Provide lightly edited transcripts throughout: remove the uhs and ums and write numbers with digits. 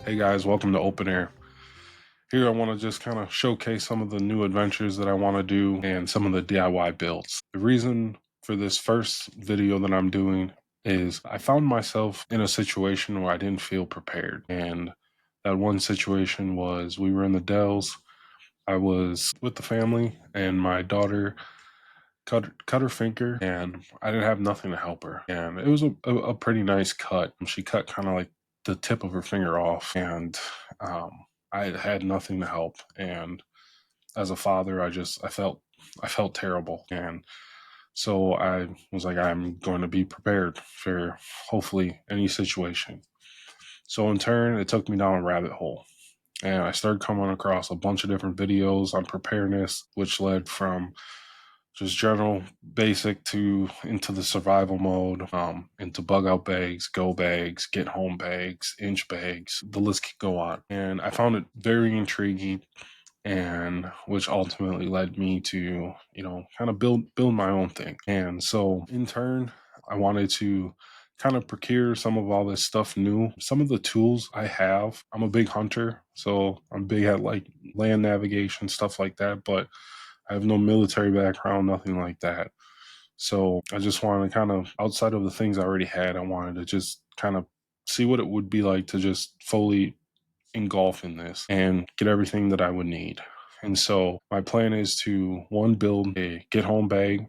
Hey guys, welcome to Open Air. Here I want to just kind of showcase some of the new adventures that I want to do and some of the DIY builds. The reason for this first video that I'm doing is I found myself in a situation where I didn't feel prepared. And that one situation was we were in the Dells. I was with the family and my daughter cut her finger and I didn't have nothing to help her. And it was a pretty nice cut. She cut kind of like the tip of her finger off and um, I had nothing to help. And as a father, I felt terrible. And so I was like, I'm going to be prepared for hopefully any situation. So in turn, it took me down a rabbit hole. And I started coming across a bunch of different videos on preparedness, which led from just general basic to into the survival mode, into bug out bags, go bags, get home bags, inch bags. The list could go on. And I found it very intriguing, and which ultimately led me to, kind of build my own thing. And so in turn, I wanted to kind of procure some of all this stuff new. Some of the tools I have, I'm a big hunter, so I'm big at like land navigation, stuff like that, but I have no military background, nothing like that. So I just wanted to kind of, outside of the things I already had, I wanted to just kind of see what it would be like to just fully engulf in this and get everything that I would need. And so my plan is to one, build a get home bag.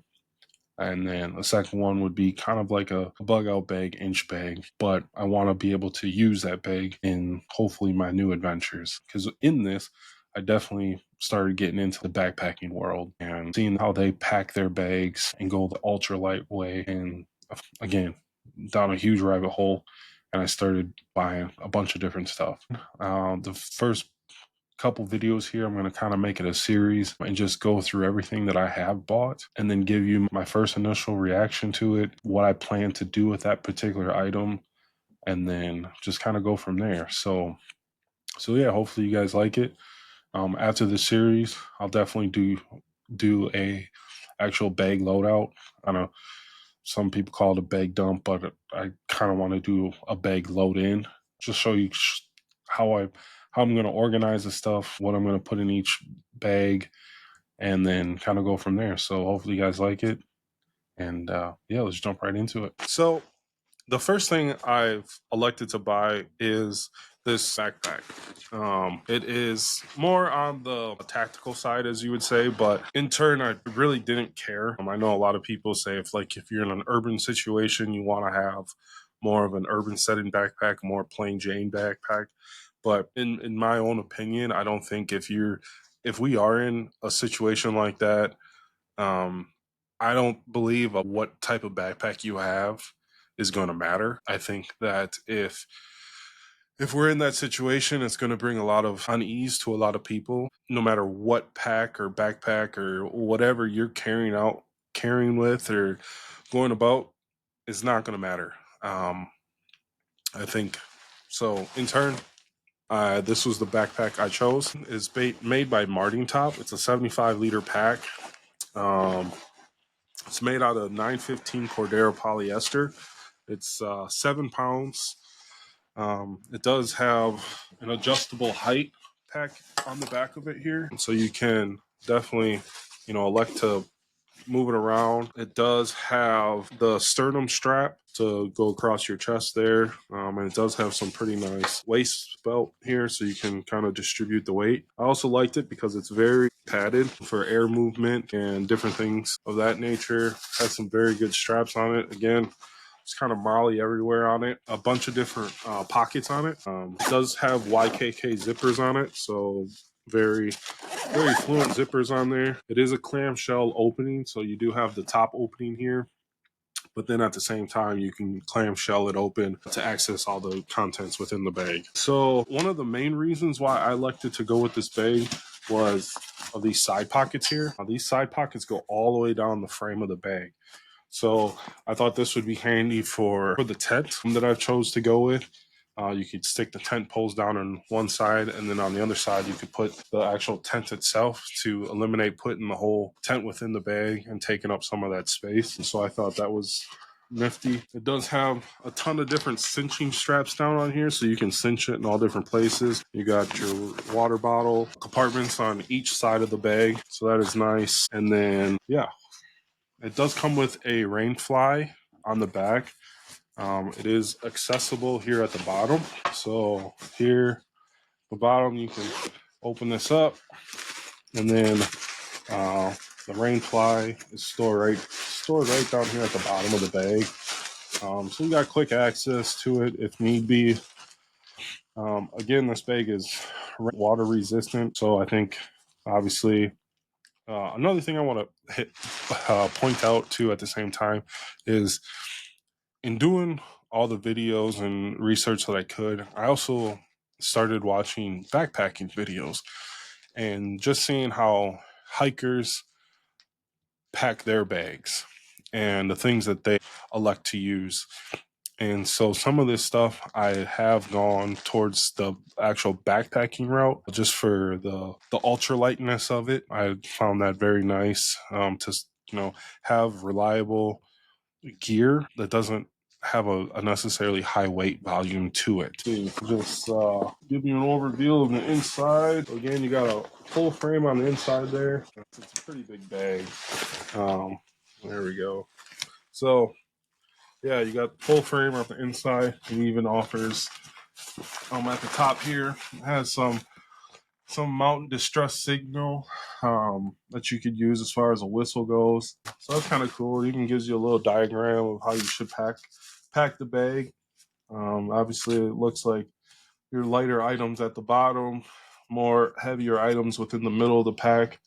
And then the second one would be kind of like a bug out bag, inch bag. But I want to be able to use that bag in hopefully my new adventures. Because in this, I definitely started getting into the backpacking world and seeing how they pack their bags and go the ultra light way. And again, down a huge rabbit hole. And I started buying a bunch of different stuff. The first couple videos here, I'm going to kind of make it a series and just go through everything that I have bought and then give you my first initial reaction to it, what I plan to do with that particular item, and then just kind of go from there. So yeah, hopefully you guys like it. After the series, I'll definitely do a actual bag loadout. I know some people call it a bag dump, but I kind of want to do a bag load in, just show you how I how I'm going to organize the stuff, what I'm going to put in each bag, and then kind of go from there. So hopefully you guys like it, and yeah, let's jump right into it. So the first thing I've elected to buy is this backpack. It is more on the tactical side, as you would say, but in turn, I really didn't care. I know a lot of people say if you're in an urban situation, you want to have more of an urban setting backpack, more plain Jane backpack. But in my own opinion, I don't think if we are in a situation like that, um, I don't believe what type of backpack you have is going to matter. I think that if we're in that situation, it's going to bring a lot of unease to a lot of people. No matter what pack or backpack or whatever you're carrying with or going about, is not going to matter. I think so. In turn, this was the backpack I chose. It's made by Martin Top. It's a 75-liter pack. Um, it's made out of 915 Cordero polyester. It's 7 pounds. It does have an adjustable height pack on the back of it here, so you can definitely, elect to move it around. It does have the sternum strap to go across your chest there, and it does have some pretty nice waist belt here, so you can kind of distribute the weight. I also liked it because it's very padded for air movement and different things of that nature. Has some very good straps on it. Again, it's kind of Molly everywhere on it. A bunch of different pockets on it. It does have YKK zippers on it, so very, very fluent zippers on there. It is a clamshell opening, so you do have the top opening here. But then at the same time, you can clamshell it open to access all the contents within the bag. So one of the main reasons why I elected to go with this bag was of these side pockets here. Now, these side pockets go all the way down the frame of the bag. So I thought this would be handy for the tent that I chose to go with. You could stick the tent poles down on one side, and then on the other side, you could put the actual tent itself to eliminate putting the whole tent within the bag and taking up some of that space. And so I thought that was nifty. It does have a ton of different cinching straps down on here, so you can cinch it in all different places. You got your water bottle compartments on each side of the bag, so that is nice. And then, yeah, it does come with a rain fly on the back. It is accessible here at the bottom. So here, at the bottom, you can open this up, and then the rain fly is stored right down here at the bottom of the bag. So you got quick access to it if need be. Again, this bag is water resistant, so I think obviously another thing I want to point out too at the same time is in doing all the videos and research that I could, I also started watching backpacking videos and just seeing how hikers pack their bags and the things that they elect to use. And so some of this stuff I have gone towards the actual backpacking route just for the ultra lightness of it. I found that very nice to have reliable gear that doesn't have a necessarily high weight volume to it. Just give you an overview of the inside. Again, you got a full frame on the inside there. It's a pretty big bag. There we go. So yeah, you got full frame on the inside. It even offers at the top here, it has some mountain distress signal that you could use as far as a whistle goes. So that's kind of cool. It even gives you a little diagram of how you should pack the bag. Obviously, it looks like your lighter items at the bottom, more heavier items within the middle of the pack,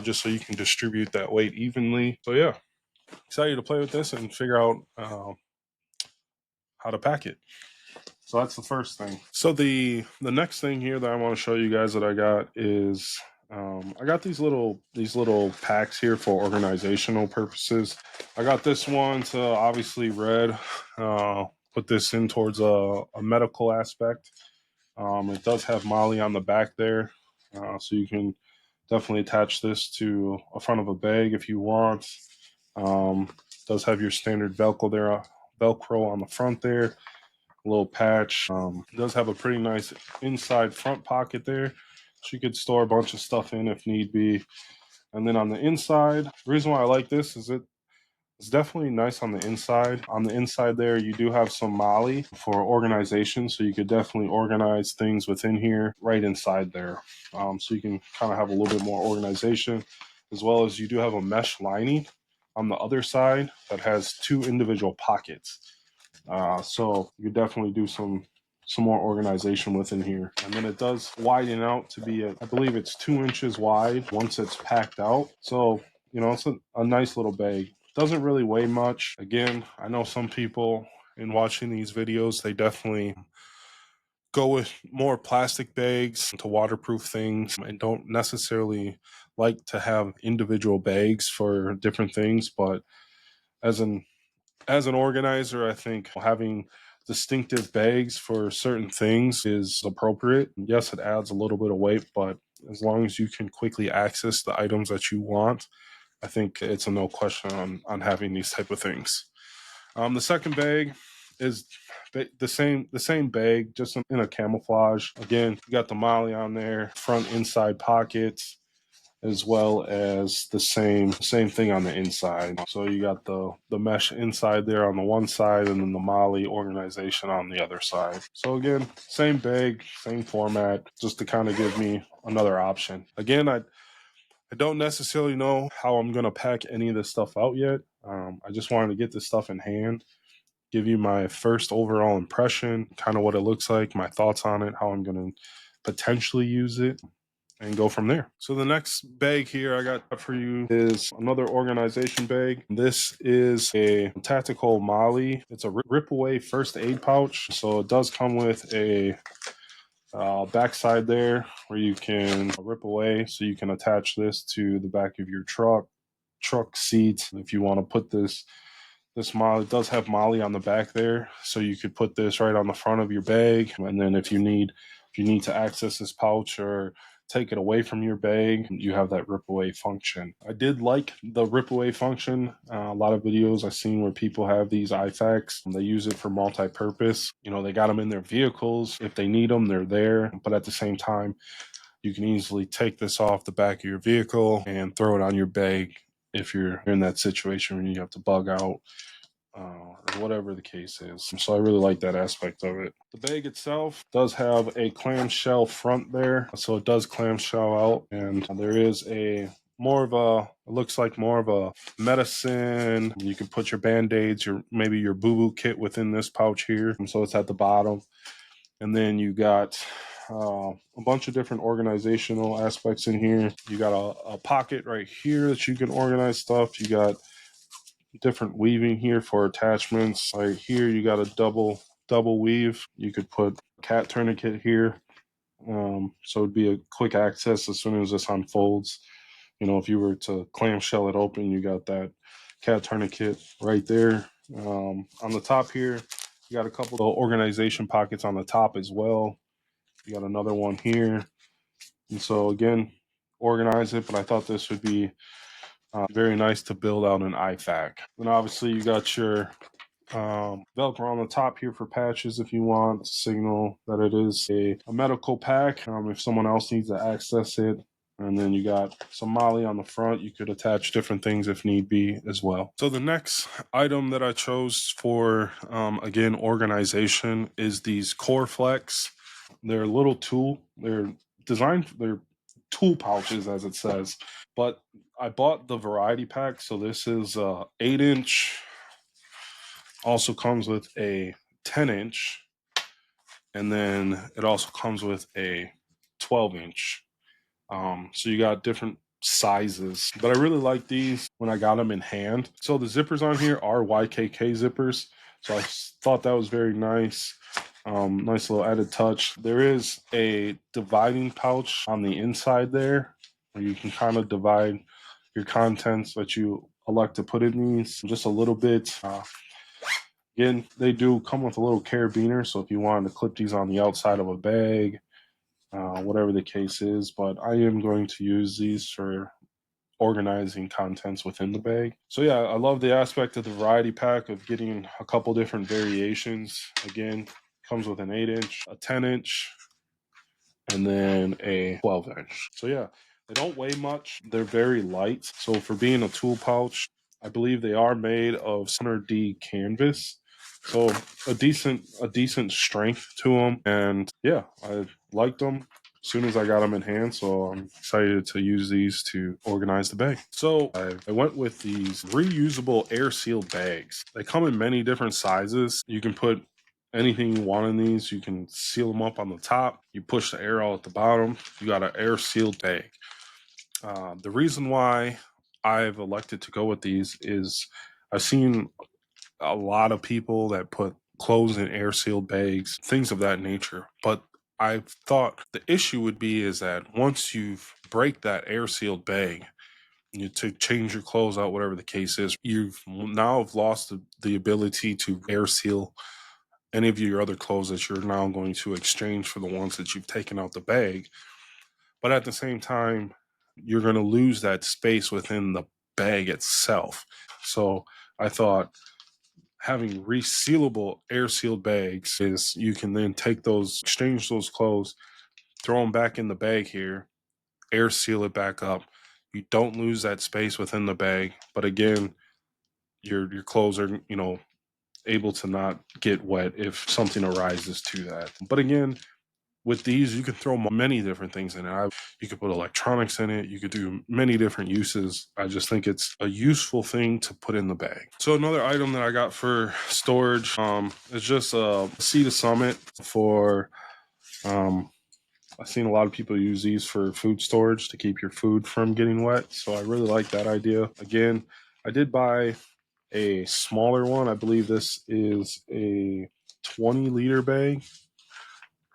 just so you can distribute that weight evenly. So yeah, excited to play with this and figure out how to pack it. So that's the first thing. So the next thing here that I want to show you guys that I got is I got these little packs here for organizational purposes. I got this one to obviously red, put this in towards a medical aspect. It does have Molly on the back there, so you can definitely attach this to a front of a bag if you want. Does have your standard Velcro on the front there. A little patch. Does have a pretty nice inside front pocket there, so you could store a bunch of stuff in if need be. And then on the inside, the reason why I like this is it's definitely nice on the inside. On the inside there, you do have some Molly for organization, so you could definitely organize things within here right inside there. So you can kind of have a little bit more organization, as well as you do have a mesh lining on the other side that has two individual pockets. So you definitely do some more organization within here. And then it does widen out to be, I believe it's 2 inches wide once it's packed out. So, it's a nice little bag. Doesn't really weigh much. Again, I know some people in watching these videos, they definitely go with more plastic bags to waterproof things and don't necessarily like to have individual bags for different things. But as an organizer, I think having distinctive bags for certain things is appropriate. Yes, it adds a little bit of weight, but as long as you can quickly access the items that you want, I think it's a no question on having these type of things. The second bag is the same bag, just in a camouflage. Again, you got the Molly on there, front inside pockets, as well as the same thing on the inside. So you got the mesh inside there on the one side, and then the Molly organization on the other side. So again, same bag, same format, just to kind of give me another option. Again, I don't necessarily know how I'm going to pack any of this stuff out yet. I just wanted to get this stuff in hand, give you my first overall impression, kind of what it looks like, my thoughts on it, how I'm going to potentially use it, and go from there. So the next bag here I got for you is another organization bag. This is a tactical Molly. It's a rip away first aid pouch. So it does come with a backside there where you can rip away, so you can attach this to the back of your truck seat. If you want to put this Molly, it does have Molly on the back there, so you could put this right on the front of your bag. And then if you need to access this pouch, or take it away from your bag, you have that rip away function. I did like the rip away function. A lot of videos I've seen where people have these IFAKs. They use it for multi-purpose. You know, they got them in their vehicles. If they need them, they're there. But at the same time, you can easily take this off the back of your vehicle and throw it on your bag if you're in that situation where you have to bug out or whatever the case is. So I really like that aspect of it. The bag itself does have a clamshell front there, so it does clamshell out, and there is a more of a, it looks like more of a medicine. You can put your band-aids, your maybe your boo-boo kit within this pouch here. So it's at the bottom. And then you got a bunch of different organizational aspects in here. You got a pocket right here that you can organize stuff. You got different weaving here for attachments. Right here, you got a double weave. You could put a cat tourniquet here. So it'd be a quick access as soon as this unfolds. You know, if you were to clamshell it open, you got that cat tourniquet right there. On the top here, you got a couple of organization pockets on the top as well. You got another one here. And so again, organize it, but I thought this would be very nice to build out an IFAK. And obviously you got your Velcro on the top here for patches if you want to signal that it is a medical pack if someone else needs to access it. And then you got some MOLLE on the front. You could attach different things if need be as well. So the next item that I chose for, again, organization is these Core Flex. They're a little tool. They're designed, they're tool pouches as it says. But I bought the variety pack. So this is 8-inch. Also comes with a 10-inch. And then it also comes with a 12-inch. So you got different sizes, but I really like these when I got them in hand. So the zippers on here are YKK zippers. So I thought that was very nice. Nice little added touch. There is a dividing pouch on the inside there where you can kind of divide your contents that you elect to put in these just a little bit. Again, they do come with a little carabiner. So if you wanted to clip these on the outside of a bag, whatever the case is, but I am going to use these for organizing contents within the bag. So yeah, I love the aspect of the variety pack of getting a couple different variations. Again, comes with an 8-inch, a 10-inch, and then a 12-inch. So yeah, they don't weigh much. They're very light. So for being a tool pouch, I believe they are made of 100D canvas. So a decent strength to them. And yeah, I liked them as soon as I got them in hand. So I'm excited to use these to organize the bag. So I went with these reusable air sealed bags. They come in many different sizes. You can put anything you want in these. You can seal them up on the top. You push the air out at the bottom. You got an air sealed bag. The reason why I've elected to go with these is I've seen a lot of people that put clothes in air sealed bags, things of that nature. But I thought the issue would be is that once you've break that air sealed bag, to change your clothes out, whatever the case is, you've now have lost the ability to air seal any of your other clothes that you're now going to exchange for the ones that you've taken out the bag. But at the same time, you're going to lose that space within the bag itself. So I thought having resealable air sealed bags is you can then take those, exchange those clothes, throw them back in the bag here, air seal it back up. You don't lose that space within the bag, but again, your clothes are, you know, able to not get wet if something arises to that. But again, with these, you can throw many different things in it. You could put electronics in it. You could do many different uses. I just think it's a useful thing to put in the bag. So another item that I got for storage is just a Sea to Summit for, I've seen a lot of people use these for food storage to keep your food from getting wet. So I really like that idea. Again, I did buy a smaller one. I believe this is a 20-liter bag.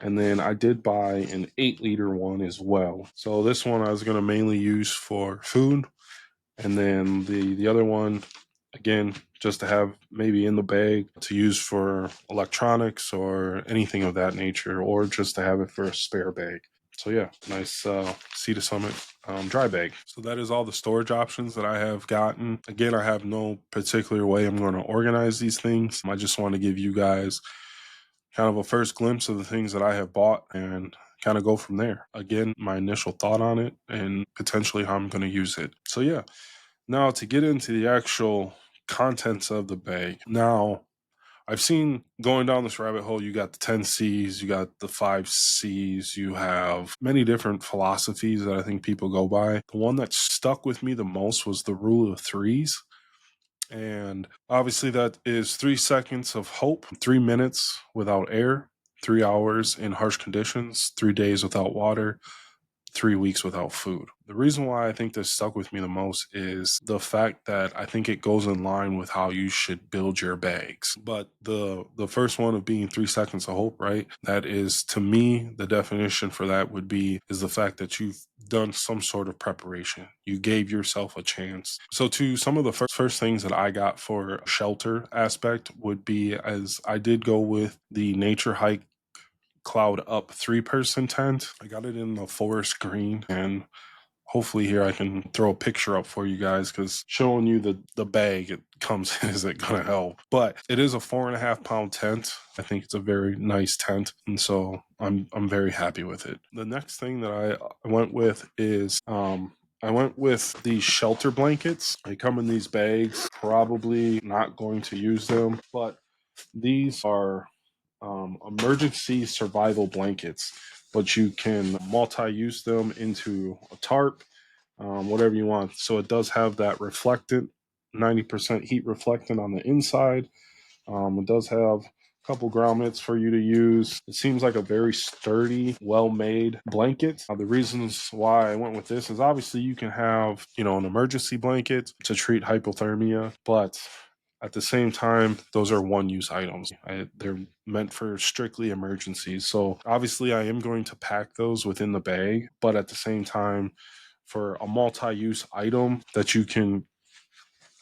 And then I did buy an 8-liter one as well. So this one I was going to mainly use for food. And then the other one, again, just to have maybe in the bag to use for electronics or anything of that nature, or just to have it for a spare bag. So yeah, nice Sea to Summit dry bag. So that is all the storage options that I have gotten. Again, I have no particular way I'm going to organize these things. I just want to give you guys kind of a first glimpse of the things that I have bought and kind of go from there. Again, my initial thought on it and potentially how I'm going to use it. So yeah, now to get into the actual contents of the bag. Now, I've seen going down this rabbit hole, you got the 10 C's, you got the 5 C's, you have many different philosophies that I think people go by. The one that stuck with me the most was the rule of threes. And obviously, that is 3 seconds of hope, 3 minutes without air, 3 hours in harsh conditions, 3 days without water, 3 weeks without food. The reason why I think this stuck with me the most is the fact that I think it goes in line with how you should build your bags. But the first one of being 3 seconds of hope, right? That is, to me, the definition for that would be is the fact that you've done some sort of preparation. You gave yourself a chance. So to some of the first things that I got for shelter aspect would be, as I did go with the Nature Hike Cloud Up 3-person tent. I got it in the forest green, and hopefully here I can throw a picture up for you guys, because showing you the bag it comes in isn't gonna help. But it is a 4.5 pound tent. I think it's a very nice tent, and so I'm very happy with it. The next thing that I went with is I went with these shelter blankets. They come in these bags. Probably not going to use them, but these are emergency survival blankets, but you can multi-use them into a tarp, whatever you want. So it does have that reflectant, 90% heat reflectant on the inside. It does have a couple grommets for you to use. It seems like a very sturdy, well-made blanket. The reasons why I went with this is obviously you can have, an emergency blanket to treat hypothermia, but at the same time, those are one-use items. They're meant for strictly emergencies. So obviously, I am going to pack those within the bag, but at the same time, for a multi-use item that you can,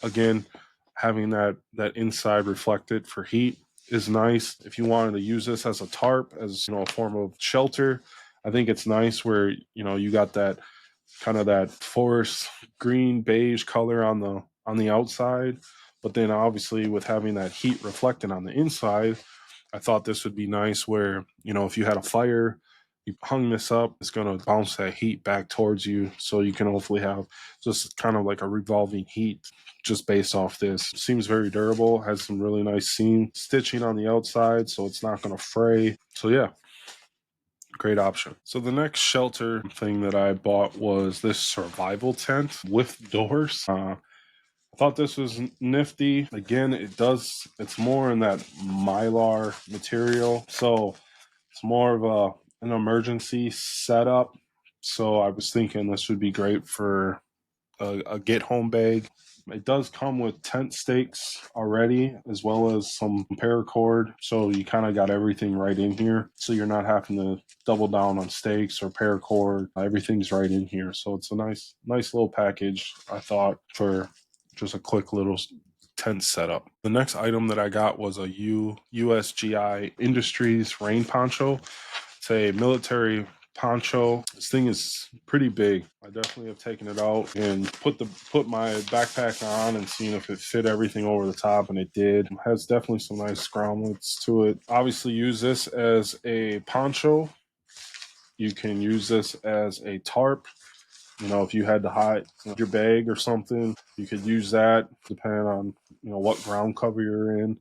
again, having that inside reflected for heat is nice. If you wanted to use this as a tarp, as a form of shelter, I think it's nice where you got that kind of that forest green beige color on the outside, but then obviously with having that heat reflecting on the inside, I thought this would be nice where, if you had a fire, you hung this up, it's going to bounce that heat back towards you. So you can hopefully have just kind of like a revolving heat just based off this. Seems very durable, has some really nice seam stitching on the outside, so it's not going to fray. So yeah, great option. So the next shelter thing that I bought was this survival tent with doors. I thought this was nifty. Again, it's more in that mylar material. So it's more of an emergency setup. So I was thinking this would be great for a get home bag. It does come with tent stakes already, as well as some paracord. So you kind of got everything right in here. So you're not having to double down on stakes or paracord. Everything's right in here. So it's a nice little package, I thought, for just a quick little tent setup. The next item that I got was a USGI Industries rain poncho. It's a military poncho. This thing is pretty big. I definitely have taken it out and put my backpack on and seen if it fit everything over the top, and it did. It has definitely some nice groundlets to it. Obviously use this as a poncho. You can use this as a tarp. If you had to hide your bag or something, you could use that depending on what ground cover you're in.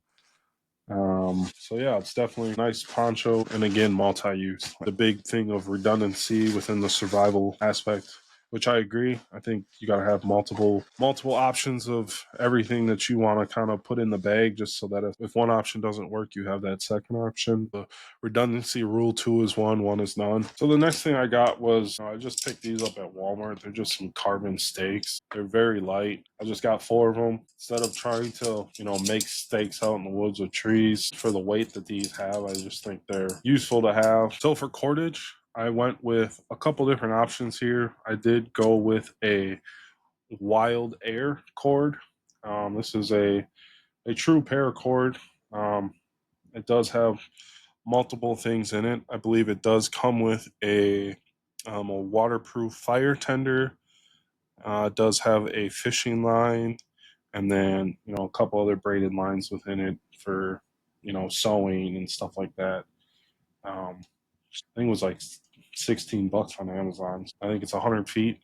So yeah, it's definitely a nice poncho, and again, multi-use. The big thing of redundancy within the survival aspect, which I agree. I think you got to have multiple options of everything that you want to kind of put in the bag, just so that if one option doesn't work, you have that second option. The redundancy rule: two is one is none. So the next thing I got was I just picked these up at Walmart. They're just some carbon stakes. They're very light. I just got 4 of them instead of trying to make stakes out in the woods with trees. For the weight that these have, I just think they're useful to have. So for cordage, I went with a couple different options here. I did go with a Wild Air cord. This is a true paracord. It does have multiple things in it. I believe it does come with a A waterproof fire tender. It does have a fishing line, and then a couple other braided lines within it for sewing and stuff like that. I think it was like $16 on Amazon. I think it's 100 feet,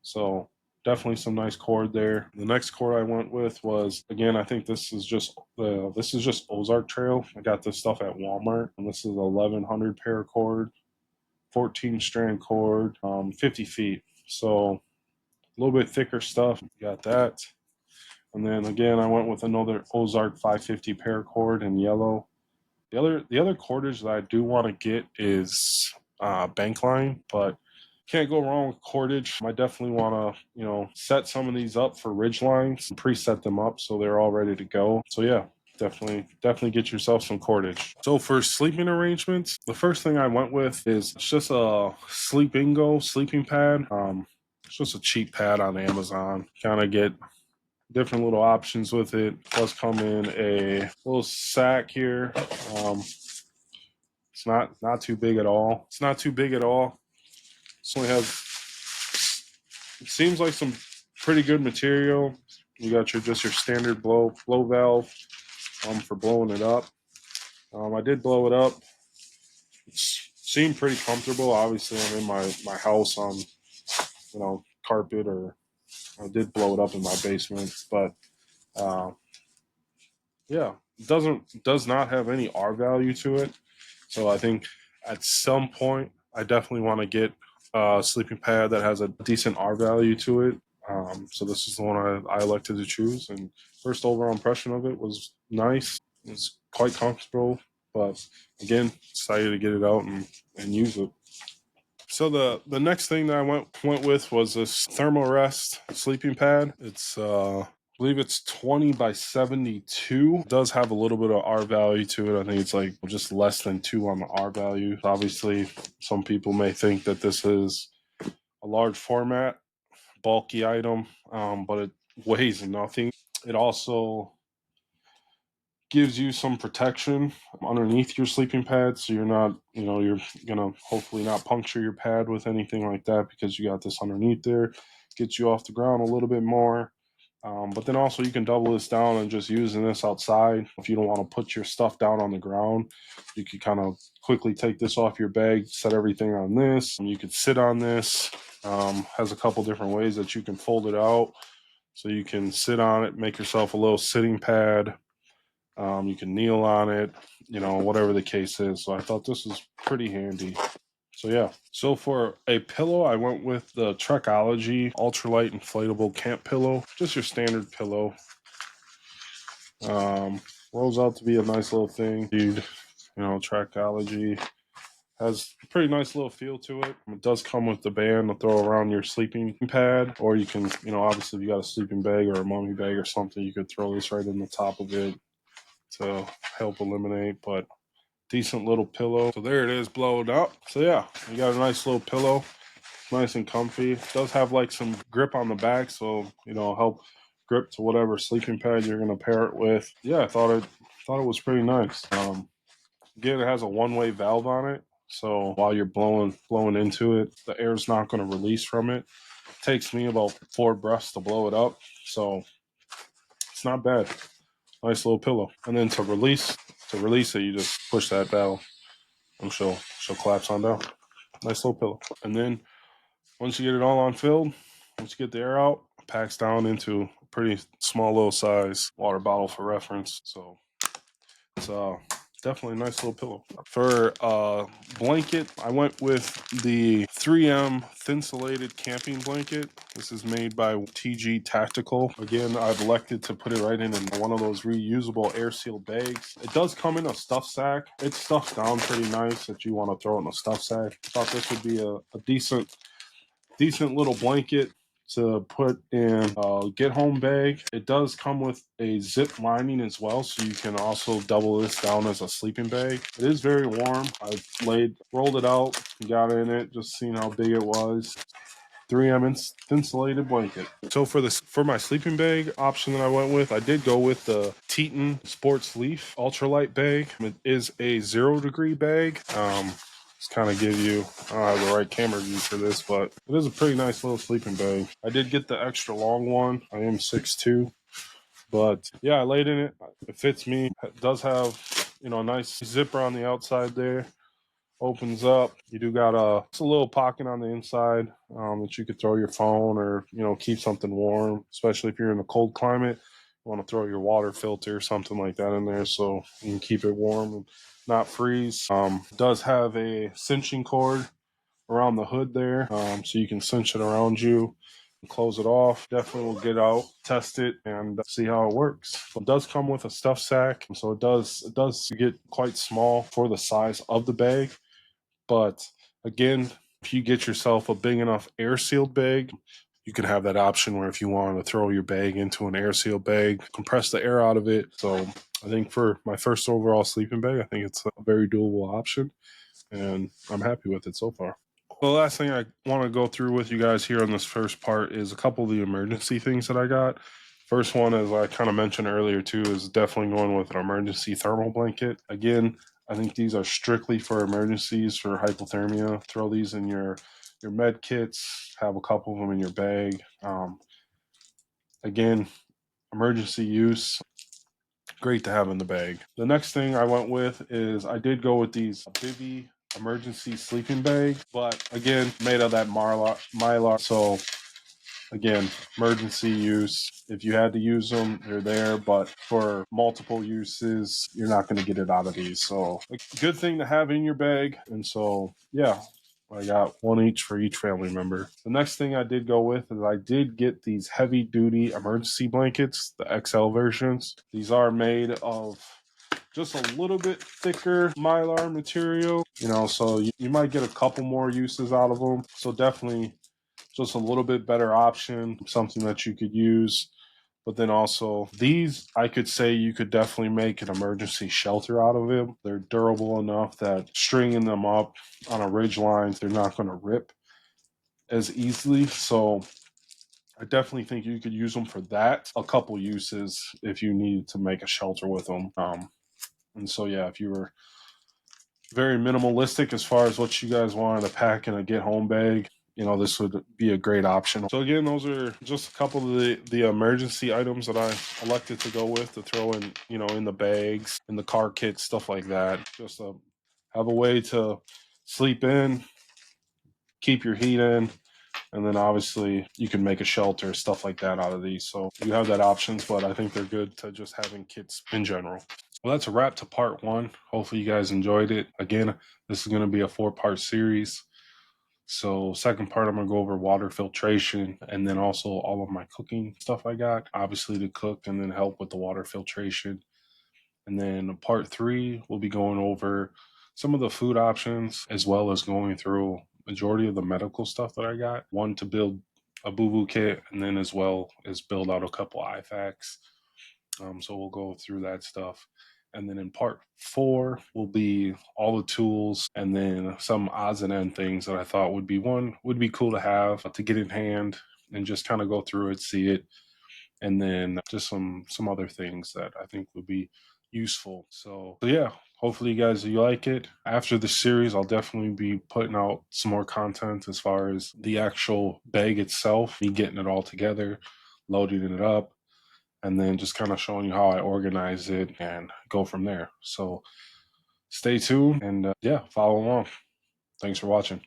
so definitely some nice cord there. The next cord I went with was, again, I think this is just Ozark Trail. I got this stuff at Walmart, and this is 1100 paracord, 14 strand cord, 50 feet. So a little bit thicker stuff. Got that. And then again, I went with another Ozark 550 paracord in yellow. The other cordage that I do want to get is bank line, but can't go wrong with cordage. I definitely want to set some of these up for ridge lines and preset them up so they're all ready to go. So yeah, definitely get yourself some cordage. So for sleeping arrangements, the first thing I went with is just a sleeping pad. It's just a cheap pad on Amazon. Kind of get different little options with it. It does come in a little sack here. It's not too big at all. It's not too big at all. This only has, it seems like some pretty good material. You got your standard blow valve for blowing it up. I did blow it up. It seemed pretty comfortable. Obviously, I'm in my house on carpet, or I did blow it up in my basement, but yeah, it does not have any R value to it. So I think at some point I definitely want to get a sleeping pad that has a decent R value to it. So this is the one I elected to choose, and first overall impression of it was nice. It's quite comfortable, but again, decided to get it out and use it. So the next thing that I went with was this Thermarest sleeping pad. It's I believe it's 20 by 72. It does have a little bit of R value to it. I think it's like just less than 2 on the R value. Obviously, some people may think that this is a large format, bulky item, but it weighs nothing. It also gives you some protection underneath your sleeping pad, so you're not, you're gonna hopefully not puncture your pad with anything like that, because you got this underneath there. Gets you off the ground a little bit more. But then also you can double this down and just using this outside. If you don't want to put your stuff down on the ground, you can kind of quickly take this off your bag, set everything on this, and you could sit on this. Has a couple different ways that you can fold it out, so you can sit on it, make yourself a little sitting pad. You can kneel on it, whatever the case is. So I thought this was pretty handy. So yeah. So for a pillow, I went with the Trekology ultralight inflatable camp pillow. Just your standard pillow. Rolls out to be a nice little thing. Dude, Trekology has a pretty nice little feel to it. It does come with the band to throw around your sleeping pad, or you can, obviously if you got a sleeping bag or a mummy bag or something, you could throw this right in the top of it to help eliminate. But decent little pillow. So there it is, blowed up. So yeah, you got a nice little pillow, nice and comfy. It does have like some grip on the back, so help grip to whatever sleeping pad you're gonna pair it with. Yeah, I thought it was pretty nice. Again, it has a one-way valve on it, so while you're blowing into it, the air's not going to release from it. It takes me about 4 breaths to blow it up, so it's not bad. Nice little pillow. And then to release it, you just push that valve, and she'll collapse on down. Nice little pillow. And then once you get it all on filled, once you get the air out, it packs down into a pretty small little size water bottle for reference. So it's definitely a nice little pillow. For blanket, I went with the 3M thin-insulated camping blanket. This is made by TG Tactical. Again, I've elected to put it right in one of those reusable air-sealed bags. It does come in a stuff sack. It's stuffed down pretty nice if you want to throw it in a stuff sack. I thought this would be a decent little blanket to put in a get home bag. It does come with a zip lining as well, so you can also double this down as a sleeping bag. It is very warm. I've rolled it out, got in it, just seeing how big it was. 3M insulated blanket. So for my sleeping bag option that I went with, I did go with the Teton Sports Leaf ultralight bag. It is a 0 degree bag. just kind of give you, I don't have the right camera view for this, but it is a pretty nice little sleeping bag. I did get the extra long one. I am 6'2", but yeah, I laid in it. It fits me. It does have, you know, a nice zipper on the outside there. Opens up. You do got it's a little pocket on the inside that you could throw your phone or, you know, keep something warm, especially if you're in a cold climate. You want to throw your water filter or something like that in there so you can keep it warm and not freeze. It does have a cinching cord around the hood there, so you can cinch it around you and close it off. Definitely will get out, test it, and see how it works. It does come with a stuff sack, so it does get quite small for the size of the bag. But again, if you get yourself a big enough air sealed bag, you could have that option where if you wanted to throw your bag into an air sealed bag, compress the air out of it. So I think for my first overall sleeping bag, I think it's a very doable option, and I'm happy with it so far. The last thing I want to go through with you guys here on this first part is a couple of the emergency things that I got. First one, as I kind of mentioned earlier too, is definitely going with an emergency thermal blanket. Again, I think these are strictly for emergencies for hypothermia. Throw these in your med kits. Have a couple of them in your bag. Again, emergency use. Great to have in the bag. The next thing I went with is I did go with these Bivy emergency sleeping bag, but again, made of that mylar. So again, emergency use. If you had to use them, they're there, but for multiple uses, you're not going to get it out of these. So a good thing to have in your bag. And so, yeah, I got one each for each family member. The next thing I did go with is I did get these heavy duty emergency blankets, the XL versions. These are made of just a little bit thicker mylar material, you know, so you might get a couple more uses out of them. So definitely just a little bit better option, something that you could use. But then also, these, I could say you could definitely make an emergency shelter out of them. They're durable enough that stringing them up on a ridge line, they're not going to rip as easily. So I definitely think you could use them for that. A couple uses if you needed to make a shelter with them. And so, yeah, if you were very minimalistic as far as what you guys wanted to pack in a get home bag, you know, this would be a great option. So again, those are just a couple of the emergency items that I elected to go with to throw in, you know, in the bags, in the car kits, stuff like that. Just to have a way to sleep in, keep your heat in, and then obviously you can make a shelter, stuff like that out of these. So you have that options, but I think they're good to just having kits in general. Well, that's a wrap to part one. Hopefully you guys enjoyed it. Again, this is going to be a 4-part series. So second part, I'm going to go over water filtration and then also all of my cooking stuff I got, obviously to cook and then help with the water filtration. And then part 3, we'll be going over some of the food options as well as going through majority of the medical stuff that I got. One, to build a boo-boo kit, and then as well as build out a couple IFAKs. So we'll go through that stuff. And then in part 4 will be all the tools and then some odds and end things that I thought would be cool to have to get in hand and just kind of go through it, see it, and then just some other things that I think would be useful. So yeah, hopefully you like it. After the series, I'll definitely be putting out some more content as far as the actual bag itself, me getting it all together, loading it up, and then just kind of showing you how I organize it and go from there. So stay tuned and yeah, follow along. Thanks for watching.